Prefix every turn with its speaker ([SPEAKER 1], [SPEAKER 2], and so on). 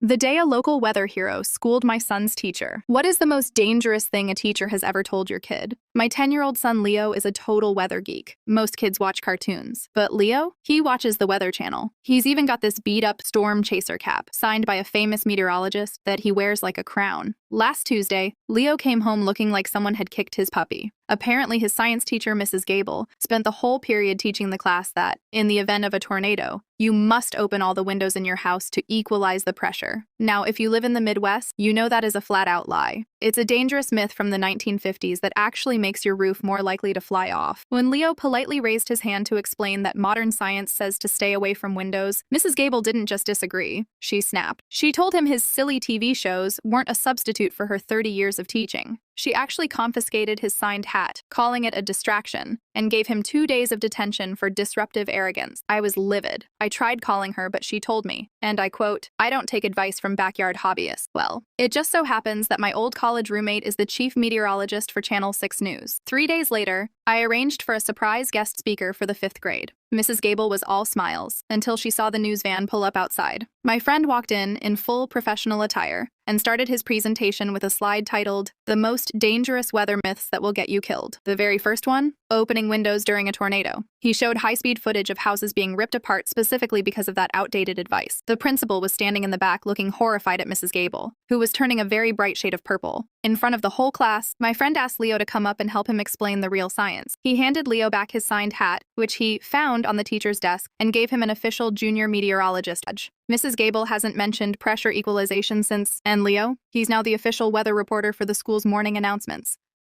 [SPEAKER 1] The day a local weather hero schooled my son's teacher. What is the most dangerous thing a teacher has ever told your kid? My 10-year-old son Leo is a total weather geek. Most kids watch cartoons. But Leo? He watches the Weather Channel. He's even got this beat-up storm chaser cap, signed by a famous meteorologist, that he wears like a crown. Last Tuesday, Leo came home looking like someone had kicked his puppy. Apparently, his science teacher, Mrs. Gable, spent the whole period teaching the class that, in the event of a tornado, you must open all the windows in your house to equalize the pressure. Now, if you live in the Midwest, you know that is a flat-out lie. It's a dangerous myth from the 1950s that actually makes your roof more likely to fly off. When Leo politely raised his hand to explain that modern science says to stay away from windows, Mrs. Gable didn't just disagree. She snapped. She told him his silly TV shows weren't a substitute for her 30 years of teaching. She actually confiscated his signed hat, calling it a distraction, and gave him 2 days of detention for disruptive arrogance. I was livid. I tried calling her, but she told me, and I quote, "I don't take advice from backyard hobbyists." Well, it just so happens that my old college roommate is the chief meteorologist for Channel 6 News. 3 days later, I arranged for a surprise guest speaker for the 5th grade. Mrs. Gable was all smiles until she saw the news van pull up outside. My friend walked in full professional attire and started his presentation with a slide titled, "The Most Dangerous Weather Myths That Will Get You Killed." The very first one, opening windows during a tornado. He showed high-speed footage of houses being ripped apart specifically because of that outdated advice. The principal was standing in the back looking horrified at Mrs. Gable, who was turning a very bright shade of purple. In front of the whole class, my friend asked Leo to come up and help him explain the real science. He handed Leo back his signed hat, which he found on the teacher's desk, and gave him an official junior meteorologist badge. Mrs. Gable hasn't mentioned pressure equalization since, and Leo? He's now the official weather reporter for the school's morning announcements.